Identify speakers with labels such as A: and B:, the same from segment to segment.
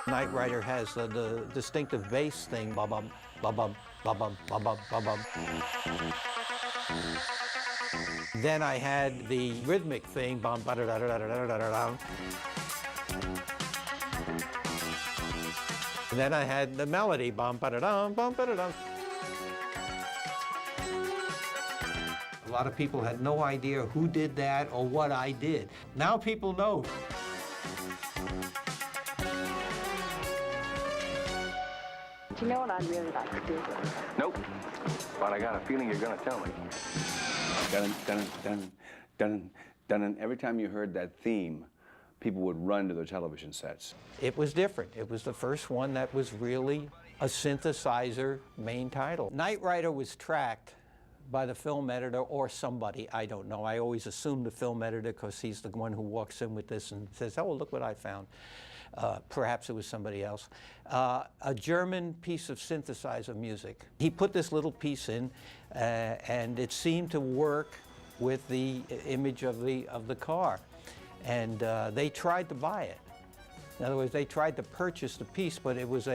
A: Knight Rider has the distinctive bass thing, ba-bum, ba-bum, ba-bum, ba-bum, ba-bum. Then I had the rhythmic thing, bum, ba-da-da-da-da-da-da-da-da. Then I had the melody, bum, ba-da-dum, bum, ba-da-dum. A lot of people had no idea who did that or what I did. Now people know.
B: Do you know what I'd really like to do?
C: Nope. But I got a feeling you're gonna tell me. Dun, dun, dun, dun, dun, dun. Every time you heard that theme, people would run to their television sets.
A: It was different. It was the first one that was really a synthesizer main title. Knight Rider was tracked by the film editor or somebody, I don't know. I always assume the film editor because he's the one who walks in with this and says, oh, look what I found. Perhaps it was somebody else. A German piece of synthesizer music. He put this little piece in and it seemed to work with the image of the car. And they tried to buy it. In other words, they tried to purchase the piece, but it was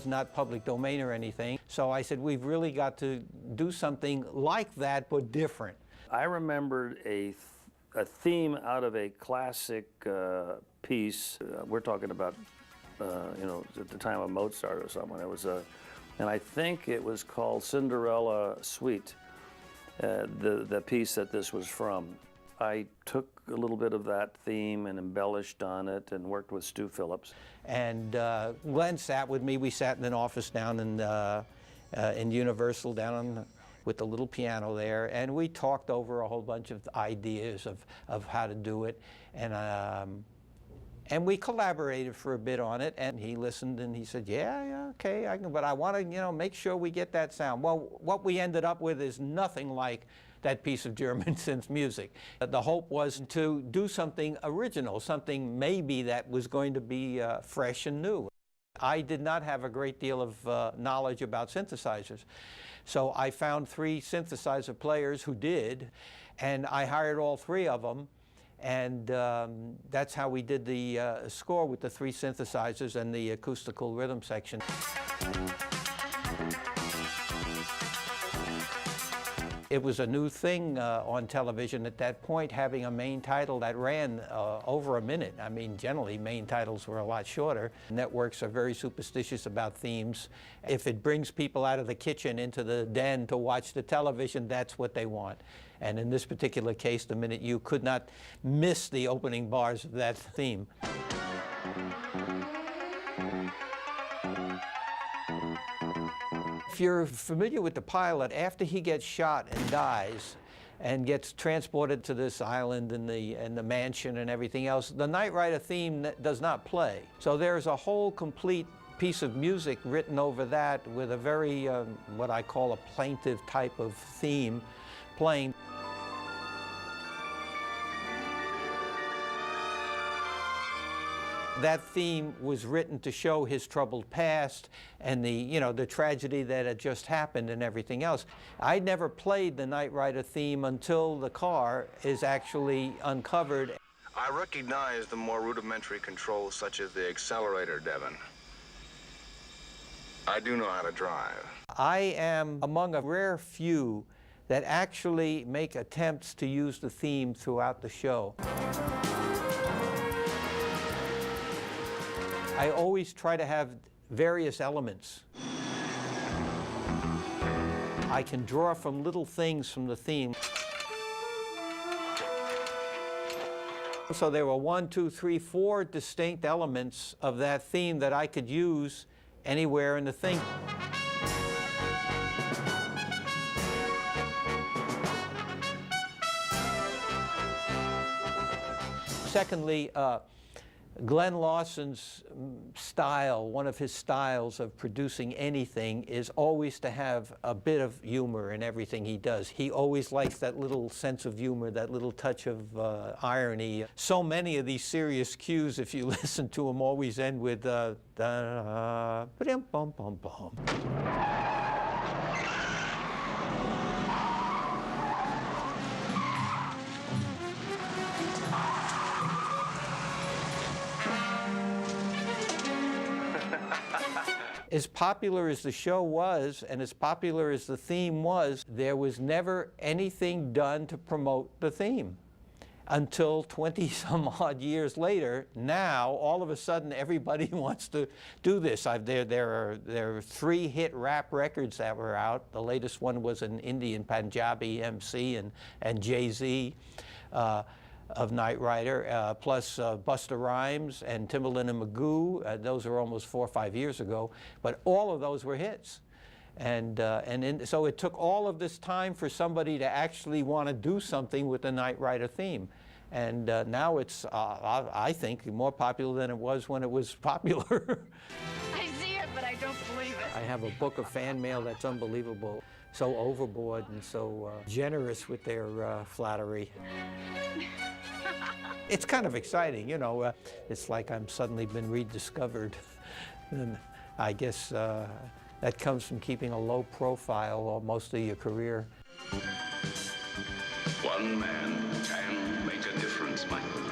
A: not public domain or anything. So I said, we've really got to do something like that, but different.
D: I remembered a theme out of a classic piece. We're talking about, you know, at the time of Mozart or someone. It was and I think it was called Cinderella Suite, the piece that this was from. I took a little bit of that theme and embellished on it and worked with Stu Phillips.
A: And Glenn sat with me. We sat in an office down in Universal, with the little piano there, and we talked over a whole bunch of ideas of how to do it. And we collaborated for a bit on it, and he listened and he said, yeah, okay, I can, but I want to, you know, make sure we get that sound. Well, what we ended up with is nothing like that piece of German synth music. The hope was to do something original, something maybe that was going to be fresh and new. I did not have a great deal of knowledge about synthesizers. So I found 3 synthesizer players who did, and I hired all 3 of them. And that's how we did the score with the 3 synthesizers and the acoustical rhythm section. It was a new thing on television at that point, having a main title that ran over a minute. I mean, generally, main titles were a lot shorter. Networks are very superstitious about themes. If it brings people out of the kitchen into the den to watch the television, that's what they want. And in this particular case, the minute you could not miss the opening bars of that theme. If you're familiar with the pilot, after he gets shot and dies and gets transported to this island and the mansion and everything else, the Knight Rider theme does not play. So there's a whole complete piece of music written over that with a very, what I call a plaintive type of theme playing. That theme was written to show his troubled past and the tragedy that had just happened and everything else. I never played the Knight Rider theme until the car is actually uncovered.
E: I recognize the more rudimentary controls such as the accelerator, Devin. I do know how to drive.
A: I am among a rare few that actually make attempts to use the theme throughout the show. I always try to have various elements. I can draw from little things from the theme. So there were 1, 2, 3, 4 distinct elements of that theme that I could use anywhere in the thing. Secondly, Glenn Lawson's style, one of his styles of producing anything, is always to have a bit of humor in everything he does. He always likes that little sense of humor, that little touch of irony. So many of these serious cues, if you listen to them, always end with ba-dum-bum-bum-bum. As popular as the show was, and as popular as the theme was, there was never anything done to promote the theme. Until 20 some odd years later, now all of a sudden everybody wants to do this. There are 3 hit rap records that were out. The latest one was an Indian Punjabi MC and Jay-Z of Knight Rider, plus Busta Rhymes and Timbaland and Magoo. Those are almost 4 or 5 years ago, but all of those were hits. So it took all of this time for somebody to actually want to do something with the Knight Rider theme. And now it's, I think, more popular than it was when it was popular.
F: I see it, but I don't believe it.
A: I have a book of fan mail that's unbelievable. So overboard and so generous with their flattery. It's kind of exciting, you know. It's like I'm suddenly been rediscovered. And I guess that comes from keeping a low profile most of your career.
G: One man can make a difference, Michael.